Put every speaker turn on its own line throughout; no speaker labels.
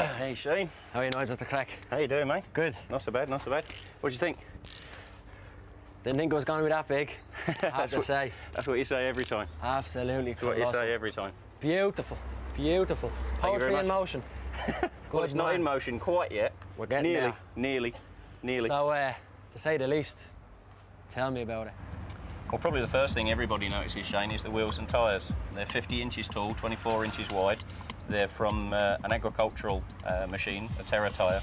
Hey Shane.
How are you, Nigel? What's the crack?
How you doing, mate?
Good.
Not so bad, not so bad. What do you think?
Didn't think it was going to be that big, I have to say.
That's what you say every time.
Absolutely.
That's what you say every time.
Beautiful, beautiful. Poetry in motion.
Well, it's not in motion quite yet.
We're getting there.
Nearly.
So, to say the least, tell me about it.
Well, probably the first thing everybody notices, Shane, is the wheels and tyres. They're 50 inches tall, 24 inches wide. They're from an agricultural machine, a Terra tyre.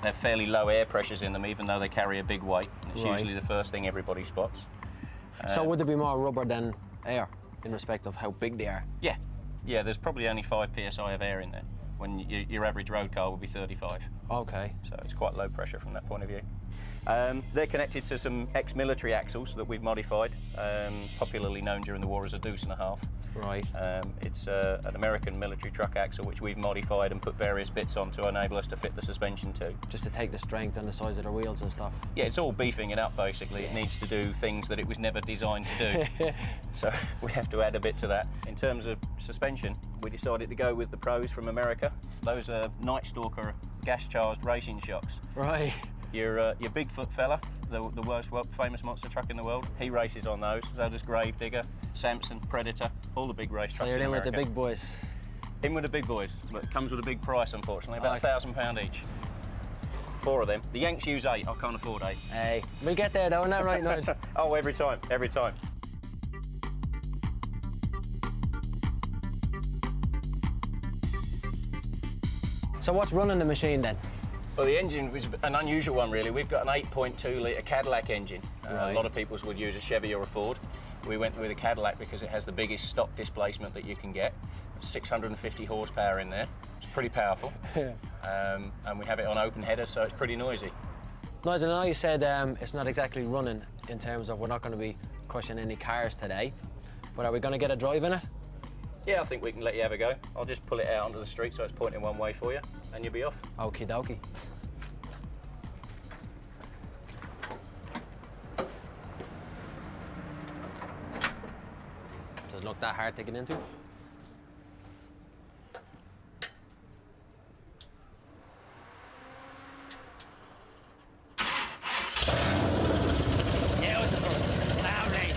They have fairly low air pressures in them, even though they carry a big weight. It's usually the first thing everybody spots.
So would there be more rubber than air in respect of how big they are?
Yeah, there's probably only 5 psi of air in there, when your average road car would be 35.
Okay.
So it's quite low pressure from that point of view. They're connected to some ex-military axles that we've modified, popularly known during the war as a deuce and a half.
Right.
It's an American military truck axle which we've modified and put various bits on to enable us to fit the suspension to.
Just to take the strength and the size of the wheels and stuff.
Yeah, it's all beefing it up basically. It needs to do things that it was never designed to do. So we have to add a bit to that. In terms of suspension, we decided to go with the pros from America. Those are Night Stalker gas-charged racing shocks.
Right.
Your Bigfoot fella, the worst famous monster truck in the world, he races on those. So does Gravedigger, Samson, Predator, all the big race trucks in America.
So you're in with the big boys?
In with the big boys, but it comes with a big price, unfortunately, about £1,000 each. 4 of them. The Yanks use 8, I can't afford 8.
Hey, we'll get there though, isn't that right, Nigel?
Oh, every time, every time.
So what's running the machine then?
Well, the engine was an unusual one, really. We've got an 8.2 litre Cadillac engine. A lot of people would use a Chevy or a Ford. We went with a Cadillac because it has the biggest stock displacement that you can get. 650 horsepower in there. It's pretty powerful. And we have it on open headers, so it's pretty noisy.
Nigel, I know you said it's not exactly running in terms of we're not going to be crushing any cars today, but are we going to get a drive in it?
Yeah, I think we can let you have a go. I'll just pull it out onto the street so it's pointing one way for you, and you'll be off.
Okie dokie. Does it look that hard to get into? Beautiful, lovely.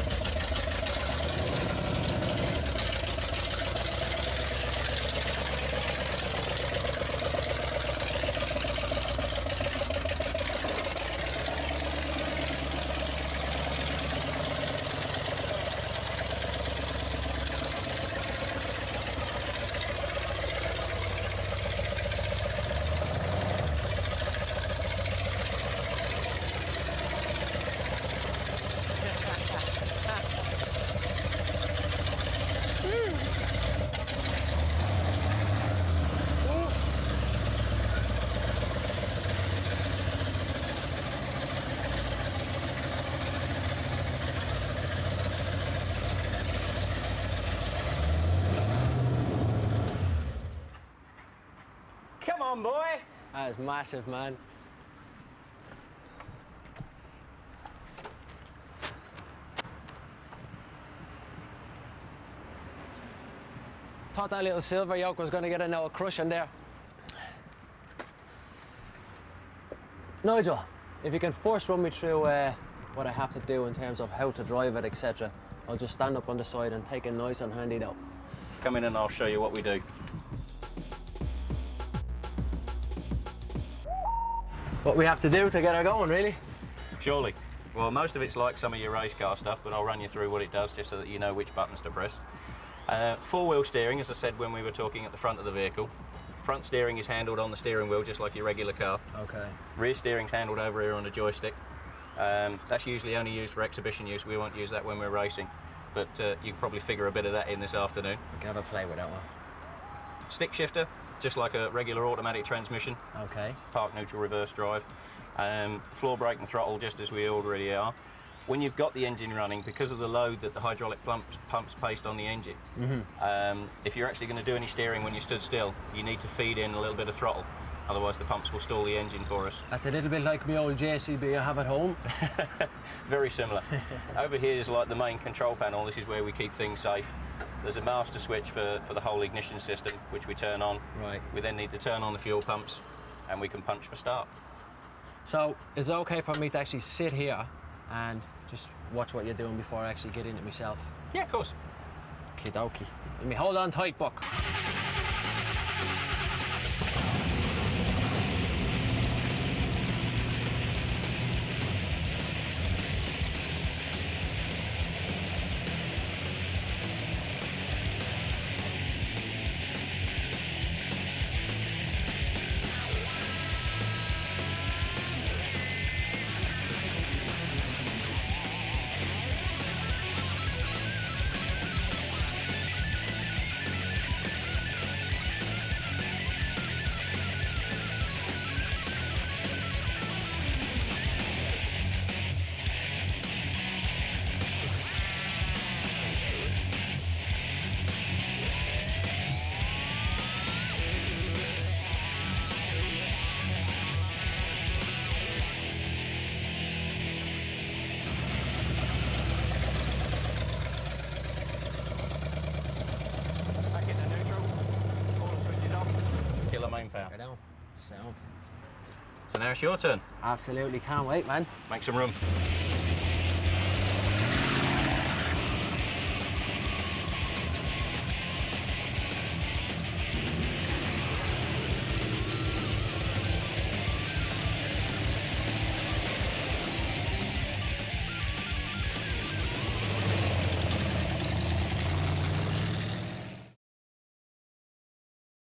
Come on, boy!
That is massive, man. Thought that little silver yoke was going to get an old crush in there. Nigel, if you can first run me through what I have to do in terms of how to drive it, etc. I'll just stand up on the side and take it nice and handy though.
Come in and I'll show you what we do.
What we have to do to get her going, really?
Surely. Well, most of it's like some of your race car stuff, but I'll run you through what it does just so that you know which buttons to press. Four-wheel steering, as I said when we were talking at the front of the vehicle. Front steering is handled on the steering wheel, just like your regular car.
Okay.
Rear steering's handled over here on a joystick. That's usually only used for exhibition use. We won't use that when we're racing, but you can probably figure a bit of that in this afternoon.
We can have a play with that one.
Stick shifter, just like a regular automatic transmission.
Okay.
Park neutral reverse drive. Floor brake and throttle, just as we already are. When you've got the engine running, because of the load that the hydraulic pumps placed on the engine, if you're actually going to do any steering when you stood still, you need to feed in a little bit of throttle. Otherwise the pumps will stall the engine for us.
That's a little bit like my old JCB I have at home.
Very similar. Over here is like the main control panel. This is where we keep things safe. There's a master switch for the whole ignition system, which we turn on.
Right.
We then need to turn on the fuel pumps, and we can punch for start.
So, is it okay for me to actually sit here and just watch what you're doing before I actually get in it myself?
Yeah, of course.
Okie dokie. Let me hold on tight, Buck.
Main power.
Right on. Sound.
So now it's your turn.
Absolutely can't wait, man.
Make some room.